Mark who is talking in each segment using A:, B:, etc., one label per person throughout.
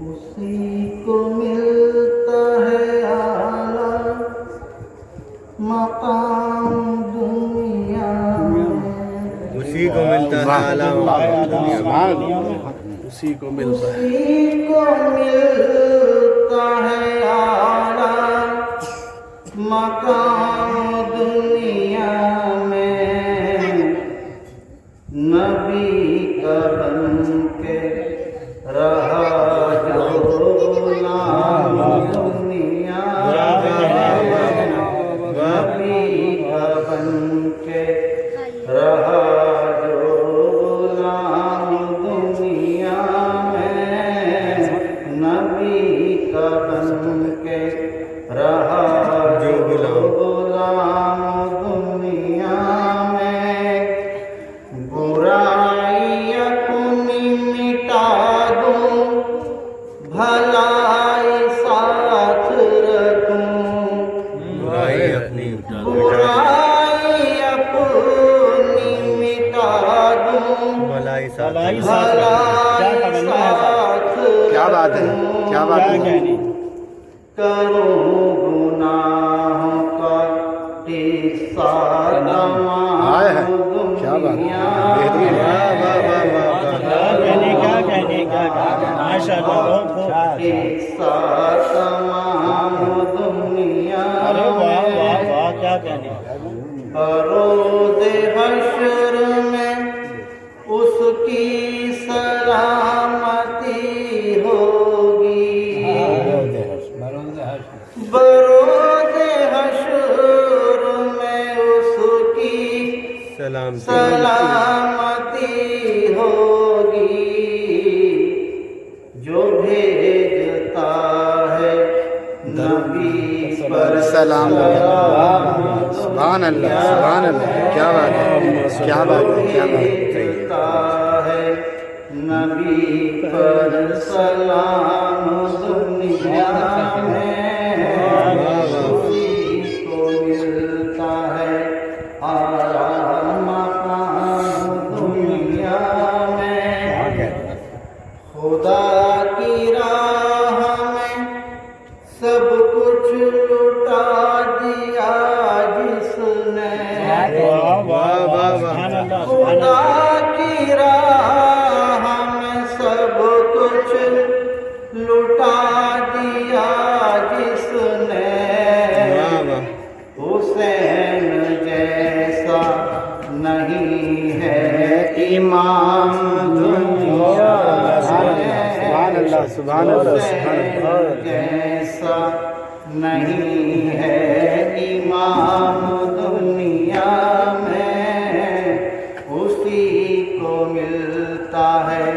A: اسی کو ملتا ہے اعلیٰ مقام دنیا میں،
B: اسی کو ملتا ہے اعلیٰ مقام دنیا میں، اسی کو ملتا ہے،
A: اسی کو ملتا ہے اعلیٰ مقام دنیا میں، نبی کا بن کے رہا جو غلام دنیا میں، نبی کا بن کے رہا جو غلام دنیا میں، نبی کا بن کے رہا جو غلام دنیا میں، برائی اپنی مٹا دوں بھلائی ساتھ رکھوں،
B: برائی اپنی
A: برائی اپنی مٹا دوں
B: بھلائی ساتھ
A: بھلائی ساتھ
B: کیا بات ہے، کیا بات ہے،
A: کروں گناہوں کا قصہ تمام
B: کیا بات ہے،
A: دنیا
B: بہترین،
A: قصہ تمام دنیا روز حشر میں اس کی سلامتی ہوگی، بروز حشر میں اس کی
B: سلامتی
A: سلامتی ہوگی، جو بھیجتا ہے نبی پر
B: سلام، سبحان اللہ، سبحان اللہ، کیا بات ہے، کیا بات ہے، کیا بات ہے،
A: بھیجتا ہے نبی پر سلام دنیا میں، اسی کو ملتا ہے اعلیٰ مقام دنیا میں، خدا کی راہ میں سب کچھ لٹا دیا جس نے، خدا کی راہ میں سب کچھ لٹا دیا جس نے، حسین جیسا نہیں ہے امام دنیا میں،
B: سبحان اللہ،
A: حسین جیسا نہیں ہے امام دنیا میں، اسی کو ملتا ہے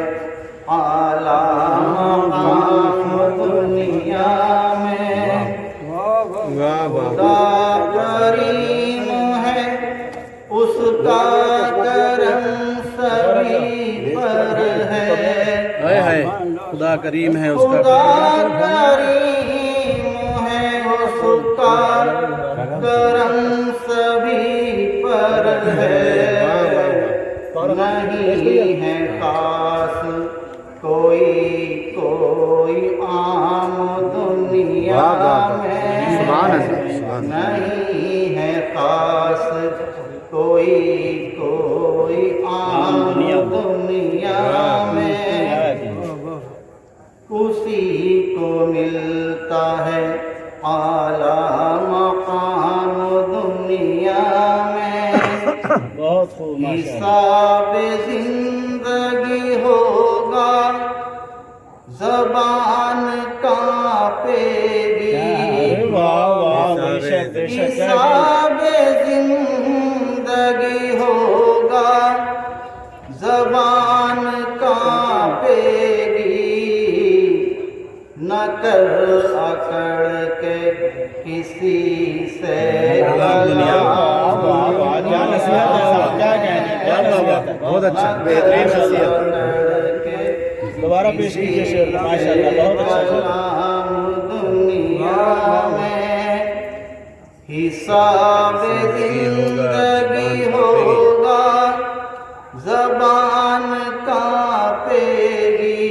A: اعلیٰ مقام دنیا میں، خدا کریم ہے اس کا کرم سبھی پر ہے،
B: خدا کریم ہے، اس کا
A: خدا کریم ہے اس کا کرم سبھی پر ہے، نہیں ہے خاص کوئی عام دنیا میں، نہیں ہے خاص کوئی عام دنیا میں، اسی کو ملتا ہے اعلیٰ مقام دنیا میں، حساب زندگی ہوگا زبان کانپے گی، حساب زندگی ہوگا زبان کانپے گی، نہ کر اکڑ کے کسی سے
B: بہت اچھا، بہترین نصیحت، دوبارہ پیش کیجیے شعر، ماشاء اللہ، بہت اچھا
A: دنیا میں حساب زندگی ہوگا زبان کانپے گی،